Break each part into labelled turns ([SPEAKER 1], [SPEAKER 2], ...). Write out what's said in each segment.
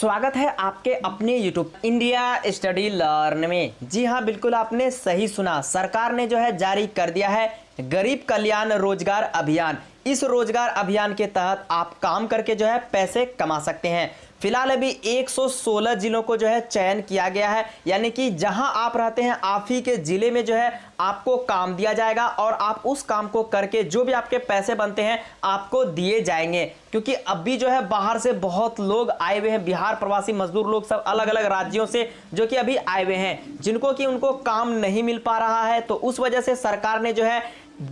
[SPEAKER 1] स्वागत है आपके अपने YouTube इंडिया स्टडी लर्न में। जी हाँ, बिल्कुल आपने सही सुना। सरकार ने जो है जारी कर दिया है गरीब कल्याण रोजगार अभियान। इस रोजगार अभियान के तहत आप काम करके जो है पैसे कमा सकते हैं। फिलहाल अभी 116 जिलों को जो है चयन किया गया है, यानी कि जहां आप रहते हैं आप ही के जिले में जो है आपको काम दिया जाएगा और आप उस काम को करके जो भी आपके पैसे बनते हैं आपको दिए जाएंगे। क्योंकि अभी जो है बाहर से बहुत लोग आए हुए हैं, बिहार प्रवासी मजदूर लोग सब अलग अलग राज्यों से जो कि अभी आए हुए हैं, जिनको कि उनको काम नहीं मिल पा रहा है। तो उस वजह से सरकार ने जो है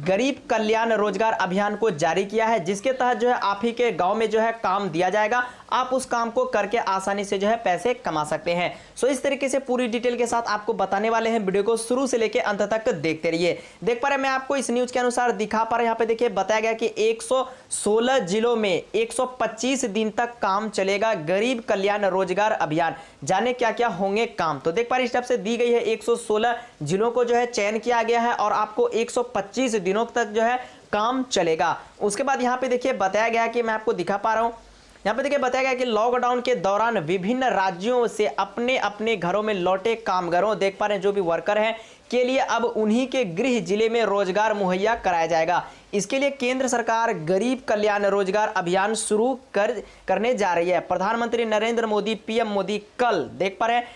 [SPEAKER 1] गरीब कल्याण रोजगार अभियान को जारी किया है, जिसके तहत जो है आप ही के गांव में जो है काम दिया जाएगा। आप उस काम को करके आसानी से जो है पैसे कमा सकते हैं। सो इस तरीके से पूरी डिटेल के साथ आपको बताने वाले हैं। वीडियो को शुरू से लेकर अंत तक देखते रहिए। देख पा रहे हैं, मैं आपको इस न्यूज के अनुसार दिखा पा रहा हूं। यहाँ पे देखिए बताया गया कि 116 जिलों में 125 दिन तक काम चलेगा गरीब कल्याण रोजगार अभियान। जाने क्या क्या होंगे काम, तो देख पा रहे इस तरफ से दी गई है 116 जिलों को जो है चयन किया गया है और आपको 125 दिनों तक जो है काम चलेगा। उसके बाद यहाँ पे देखिए बताया गया कि मैं आपको दिखा पा रहा हूँ, यहाँ पे देखिए बताया गया कि लॉकडाउन के दौरान विभिन्न राज्यों से अपने अपने घरों में लौटे कामगारों, देख पा रहे हैं जो भी वर्कर हैं, के लिए अब उन्हीं के गृह जिले में रोजगार मुहैया कराया जाएगा। इसके लिए केंद्र सरकार गरीब कल्याण रोजगार अभियान शुरू करने जा रही है। प्रधानमंत्री नरेंद्र मोदी पीएम मोदी कल देख पा रहे हैं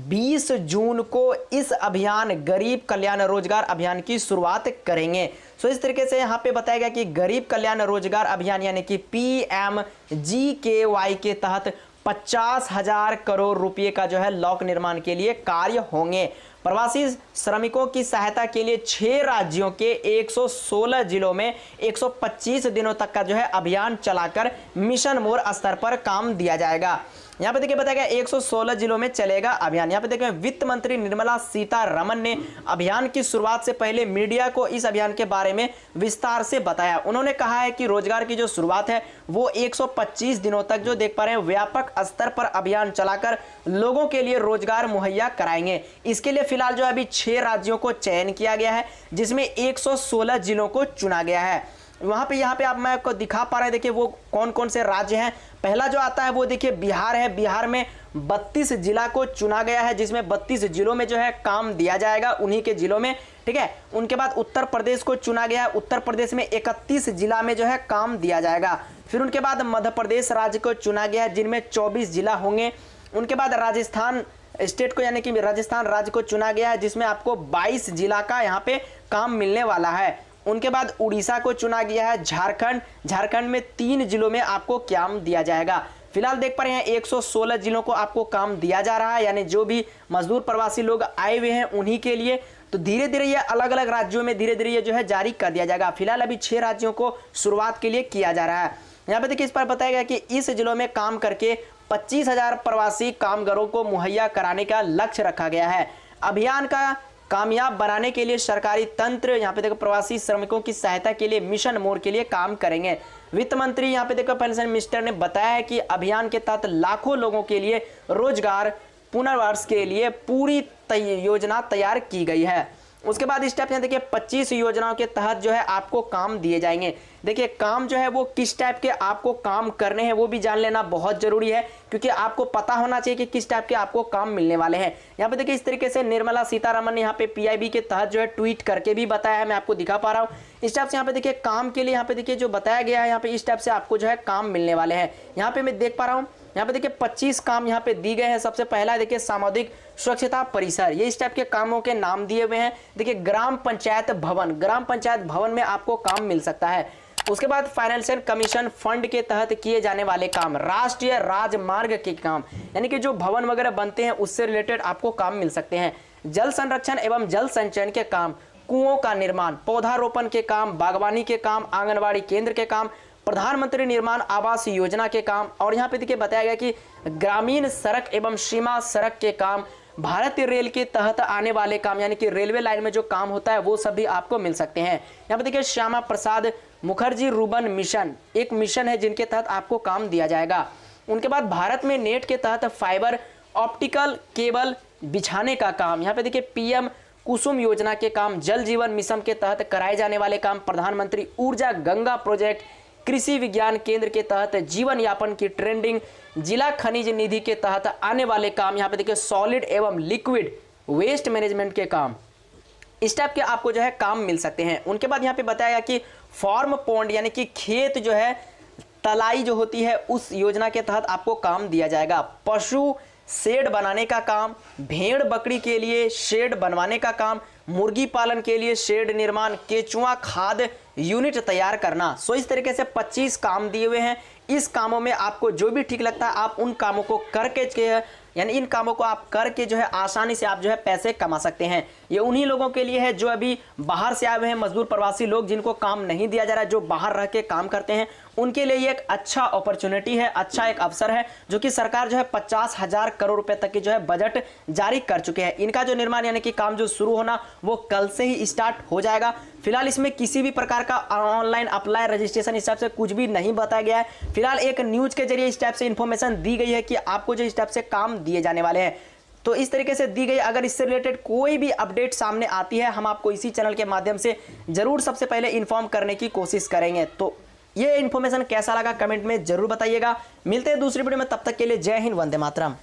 [SPEAKER 1] 20 जून को इस अभियान गरीब कल्याण रोजगार अभियान की शुरुआत करेंगे। सो इस तरीके से यहाँ पे बताया गया कि गरीब कल्याण रोजगार अभियान यानी कि PMGKY के तहत 50,000 करोड़ रुपए का जो है लोक निर्माण के लिए कार्य होंगे। प्रवासी श्रमिकों की सहायता के लिए 6 राज्यों के 116 जिलों में 125 दिनों तक का जो है अभियान चलाकर मिशन मोड स्तर पर काम दिया जाएगा। यहाँ पे देखिए बताया गया 116 जिलों में चलेगा अभियान। यहाँ पे देखिए वित्त मंत्री निर्मला सीतारमण ने अभियान की शुरुआत से पहले मीडिया को इस अभियान के बारे में विस्तार से बताया। उन्होंने कहा है कि रोजगार की जो शुरुआत है वो 125 दिनों तक जो देख पा रहे हैं व्यापक स्तर पर अभियान चलाकर लोगों के लिए रोजगार मुहैया कराएंगे। इसके लिए फिलहाल जो अभी 6 राज्यों को चयन किया गया है, जिसमें 116 जिलों को चुना गया है। वहां पे यहाँ पे आप मैं आपको दिखा पा रहे हैं, देखिए वो कौन कौन से राज्य हैं। पहला जो आता है वो देखिए बिहार है। बिहार में 32 जिला को चुना गया है, जिसमें 32 जिलों में जो है काम दिया जाएगा उन्हीं के जिलों में, ठीक है। उनके बाद उत्तर प्रदेश को चुना गया है। उत्तर प्रदेश में 31 जिला में जो है काम दिया जाएगा। फिर उनके बाद मध्य प्रदेश राज्य को चुना गया है, जिनमें 24 जिला होंगे। उनके बाद राजस्थान स्टेट को यानी कि राजस्थान राज्य को चुना गया है, जिसमें आपको 22 जिला का यहाँ पे काम मिलने वाला है। उनके बाद उड़ीसा को चुना गया है। झारखंड में 3 जिलों में आपको काम दिया जाएगा। फिलहाल देख पा रहे हैं 116 जिलों को आपको काम दिया जा रहा है, यानी जो भी मजदूर प्रवासी लोग आए हुए हैं उन्हीं के लिए। तो धीरे धीरे ये अलग अलग राज्यों में धीरे धीरे ये जो है जारी कर दिया जाएगा। फिलहाल अभी 6 राज्यों को शुरुआत के लिए किया जा रहा है। यहाँ पे देखिए इस पर बताया गया कि इस जिलों में काम करके 25,000 प्रवासी कामगारों को मुहैया कराने का लक्ष्य रखा गया है। अभियान का कामयाब बनाने के लिए सरकारी तंत्र यहाँ पे देखो प्रवासी श्रमिकों की सहायता के लिए मिशन मोड के लिए काम करेंगे। वित्त मंत्री यहाँ पे देखो फाइनेंस मिनिस्टर ने बताया है कि अभियान के तहत लाखों लोगों के लिए रोजगार पुनर्वास के लिए पूरी योजना तैयार की गई है। उसके बाद स्टेप यहाँ देखिए 25 योजनाओं के तहत जो है आपको काम दिए जाएंगे। देखिए काम जो है वो किस टाइप के आपको काम करने हैं वो भी जान लेना बहुत जरूरी है, क्योंकि आपको पता होना चाहिए कि किस टाइप के आपको काम मिलने वाले हैं। यहाँ पे देखिए इस तरीके से निर्मला सीतारमण ने यहाँ पे PIB के तहत जो है ट्वीट करके भी बताया है, मैं आपको दिखा पा रहा हूँ। इस टाइप से यहाँ पे देखिए काम के लिए यहाँ पे देखिए जो बताया गया है, यहाँ पे इस टाइप से आपको जो है काम मिलने वाले हैं। यहाँ पे मैं देख पा रहा हूँ, यहाँ पे देखिए 25 काम यहाँ पे दी गए हैं। सबसे पहला देखिए सामुदायिक स्वच्छता परिसर, ये इस टाइप के कामों के नाम दिए हुए हैं। देखिए ग्राम पंचायत भवन में आपको काम मिल सकता है। उसके बाद फाइनेंशियल कमीशन फंड के तहत किए जाने वाले काम, राष्ट्रीय राजमार्ग के काम, यानी कि जो भवन वगैरह बनते हैं उससे रिलेटेड आपको काम मिल सकते हैं। जल संरक्षण एवं जल संचयन के काम, कुओं का निर्माण, पौधारोपण के काम, बागवानी के काम, आंगनबाड़ी केंद्र के काम, प्रधानमंत्री निर्माण आवास योजना के काम। और यहाँ पे देखिए बताया गया कि ग्रामीण सड़क एवं सीमा सड़क के काम, भारतीय रेल के तहत आने वाले काम, यानी कि रेलवे लाइन में जो काम होता है वो सभी आपको मिल सकते हैं। यहाँ पे देखिए श्यामा प्रसाद मुखर्जी रूबन मिशन एक मिशन है जिनके तहत आपको काम दिया जाएगा। उनके बाद भारत में नेट के तहत फाइबर ऑप्टिकल केबल बिछाने का काम, यहाँ पे देखिए PM कुसुम योजना के काम, जल जीवन मिशन के तहत कराए जाने वाले काम, प्रधानमंत्री ऊर्जा गंगा प्रोजेक्ट कृषि विज्ञान केंद्र के तहत जीवन यापन की ट्रेंडिंग, जिला खनिज निधि के तहत आने वाले काम, यहाँ पे देखिए सॉलिड एवं लिक्विड वेस्ट मैनेजमेंट के काम, इस टाइप के आपको जो है काम मिल सकते हैं। उनके बाद यहाँ पे बताया कि फार्म पॉन्ड यानी कि खेत जो है तलाई जो होती है उस योजना के तहत आपको काम दिया जाएगा। पशु शेड बनाने का काम, भेड़ बकरी के लिए शेड बनवाने का काम, मुर्गी पालन के लिए शेड निर्माण, केचुआ खाद यूनिट तैयार करना। सो इस तरीके से 25 काम दिए हुए हैं। इस कामों में आपको जो भी ठीक लगता है आप उन कामों को करके यानी इन कामों को आप करके जो है आसानी से आप जो है पैसे कमा सकते हैं। ये उन्हीं लोगों के लिए है जो अभी बाहर से आए हुए हैं, मजदूर प्रवासी लोग जिनको काम नहीं दिया जा रहा है, जो बाहर रह के काम करते हैं, उनके लिए ये एक अच्छा अपॉर्चुनिटी है, अच्छा एक अवसर है, जो कि सरकार जो है 50,000 करोड़ रुपए तक की जो है बजट जारी कर चुके हैं। इनका जो निर्माण यानी कि काम जो शुरू होना वो कल से ही स्टार्ट हो जाएगा। फिलहाल इसमें किसी भी प्रकार का ऑनलाइन अप्लाई रजिस्ट्रेशन इस टाइप से कुछ भी नहीं बताया गया है। फिलहाल एक न्यूज के जरिए इस टाइप से इंफॉर्मेशन दी गई है कि आपको जो इस टाइप से काम दिए जाने वाले हैं, तो इस तरीके से दी गई। अगर इससे रिलेटेड कोई भी अपडेट सामने आती है हम आपको इसी चैनल के माध्यम से जरूर सबसे पहले इन्फॉर्म करने की कोशिश करेंगे। तो ये इन्फॉर्मेशन कैसा लगा कमेंट में जरूर बताइएगा। मिलते हैं दूसरी वीडियो में, तब तक के लिए जय हिंद, वंदे मातरम।